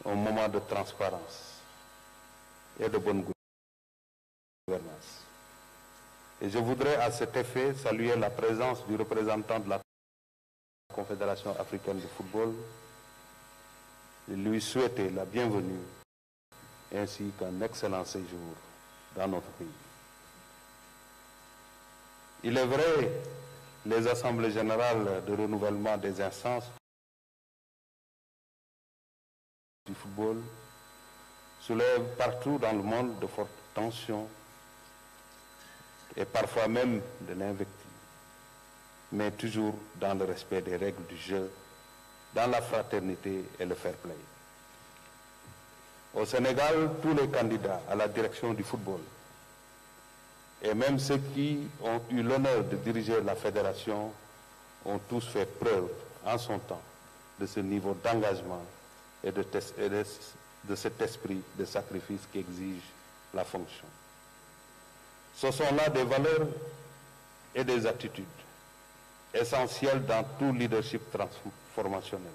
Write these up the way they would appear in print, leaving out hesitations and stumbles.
un moment de transparence et de bonne gouvernance. Et je voudrais à cet effet saluer la présence du représentant de la Confédération africaine de football et lui souhaiter la bienvenue ainsi qu'un excellent séjour dans notre pays. Il est vrai, les assemblées générales de renouvellement des instances du football soulèvent partout dans le monde de fortes tensions et parfois même de l'invective, mais toujours dans le respect des règles du jeu, dans la fraternité et le fair play. Au Sénégal, tous les candidats à la direction du football, et même ceux qui ont eu l'honneur de diriger la fédération, ont tous fait preuve en son temps de ce niveau d'engagement et de cet esprit de sacrifice qui exige la fonction. Ce sont là des valeurs et des attitudes essentielles dans tout leadership transformationnel,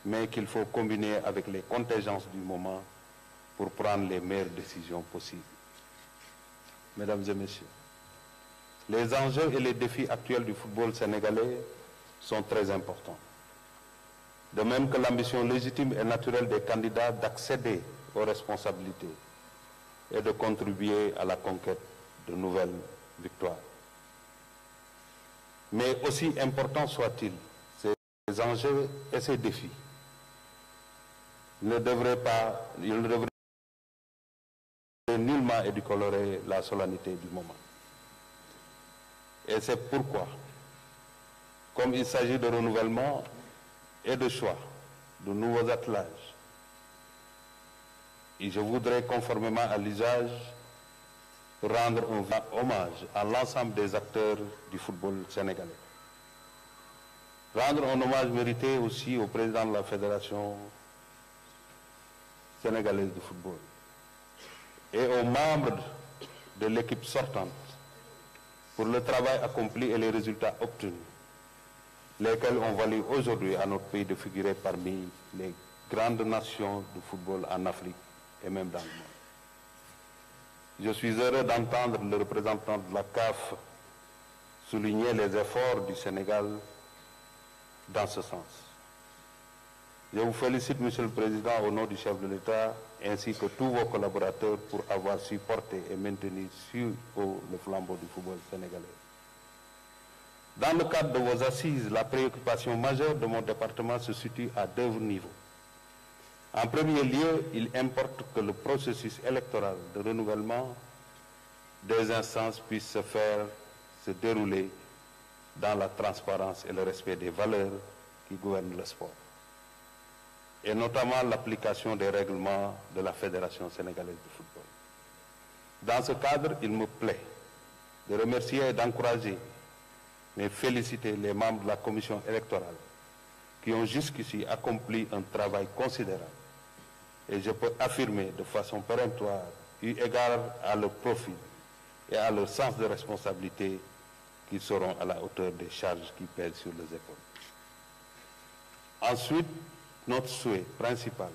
mais qu'il faut combiner avec les contingences du moment pour prendre les meilleures décisions possibles. Mesdames et messieurs, les enjeux et les défis actuels du football sénégalais sont très importants. De même que l'ambition légitime et naturelle des candidats d'accéder aux responsabilités et de contribuer à la conquête de nouvelles victoires. Mais aussi importants soient-ils, ces enjeux et ces défis ne devraient nullement édulcorer la solennité du moment. Et c'est pourquoi, comme il s'agit de renouvellement et de choix de nouveaux attelages, et je voudrais, conformément à l'usage, rendre un hommage à l'ensemble des acteurs du football sénégalais. Rendre un hommage mérité aussi au président de la Fédération sénégalaise de football et aux membres de l'équipe sortante pour le travail accompli et les résultats obtenus, lesquels ont valu aujourd'hui à notre pays de figurer parmi les grandes nations de football en Afrique et même dans le monde. Je suis heureux d'entendre le représentant de la CAF souligner les efforts du Sénégal dans ce sens. Je vous félicite, Monsieur le Président, au nom du chef de l'État, ainsi que tous vos collaborateurs pour avoir su porter et maintenir sur le flambeau du football sénégalais. Dans le cadre de vos assises, la préoccupation majeure de mon département se situe à deux niveaux. En premier lieu, il importe que le processus électoral de renouvellement des instances puisse se dérouler dans la transparence et le respect des valeurs qui gouvernent le sport, et notamment l'application des règlements de la Fédération sénégalaise de football. Dans ce cadre, il me plaît de remercier et d'encourager, mais féliciter les membres de la commission électorale qui ont jusqu'ici accompli un travail considérable. Et je peux affirmer de façon péremptoire, eu égard à leur profil et à leur sens de responsabilité, qu'ils seront à la hauteur des charges qui pèsent sur les épaules. Ensuite, notre souhait principal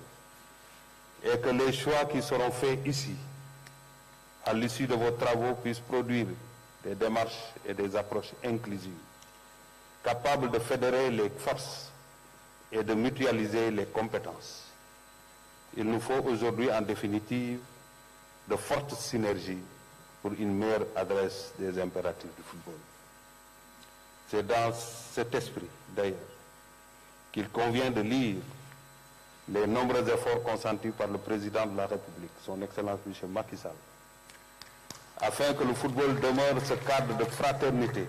est que les choix qui seront faits ici, à l'issue de vos travaux, puissent produire des démarches et des approches inclusives, capables de fédérer les forces et de mutualiser les compétences. Il nous faut aujourd'hui, en définitive, de fortes synergies pour une meilleure adresse des impératifs du football. C'est dans cet esprit, d'ailleurs, qu'il convient de lire les nombreux efforts consentis par le président de la République, son Excellence M. Macky Sall, afin que le football demeure ce cadre de fraternité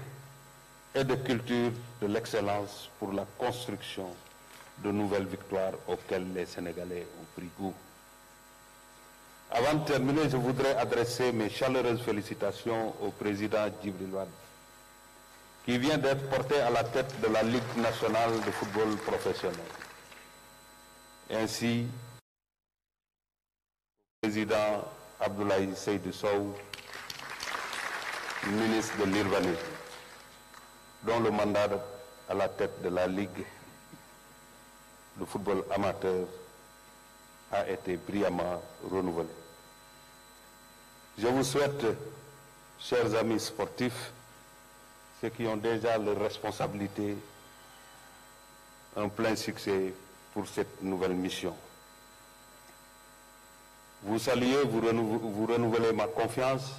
et de culture de l'excellence pour la construction de nouvelles victoires auxquelles les Sénégalais ont pris goût. Avant de terminer, je voudrais adresser mes chaleureuses félicitations au président Djibril Wade, qui vient d'être porté à la tête de la Ligue nationale de football professionnel. Ainsi, le président Abdoulaye Seydou Sow, ministre de l'Urbanisme, dont le mandat à la tête de la Ligue de football amateur a été brillamment renouvelé. Je vous souhaite, chers amis sportifs, ceux qui ont déjà leurs responsabilités, un plein succès pour cette nouvelle mission. Vous saluez, vous renouvelez ma confiance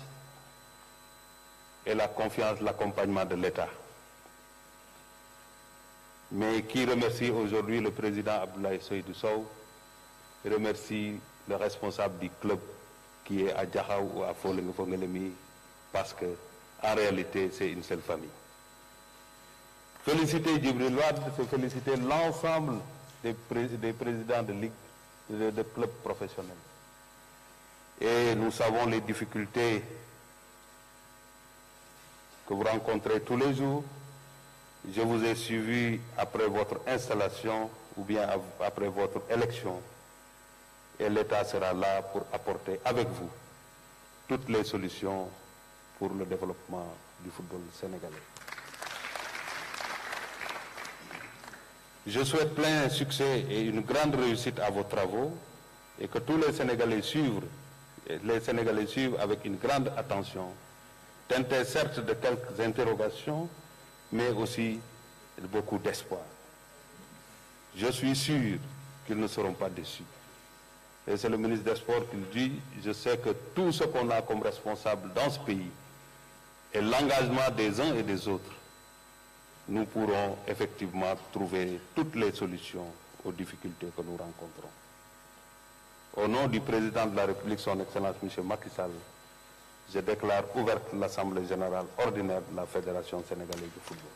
et la confiance, l'accompagnement de l'État. Mais qui remercie aujourd'hui le président Abdoulaye Seydou Sow, remercie le responsable du club qui est à Diakhao ou à Fongelemi, parce que en réalité c'est une seule famille. Féliciter Djibril Wade, c'est féliciter l'ensemble des présidents de ligue, de clubs professionnels. Et nous savons les difficultés que vous rencontrez tous les jours. Je vous ai suivi après votre installation ou bien après votre élection. Et l'État sera là pour apporter avec vous toutes les solutions pour le développement du football sénégalais. Je souhaite plein succès et une grande réussite à vos travaux et que tous les Sénégalais suivent avec une grande attention, teintés certes de quelques interrogations, mais aussi de beaucoup d'espoir. Je suis sûr qu'ils ne seront pas déçus. Et c'est le ministre des Sports qui le dit, je sais que tout ce qu'on a comme responsable dans ce pays et l'engagement des uns et des autres, nous pourrons effectivement trouver toutes les solutions aux difficultés que nous rencontrons. Au nom du président de la République, son Excellence M. Macky Sall, je déclare ouverte l'Assemblée générale ordinaire de la Fédération sénégalaise de football.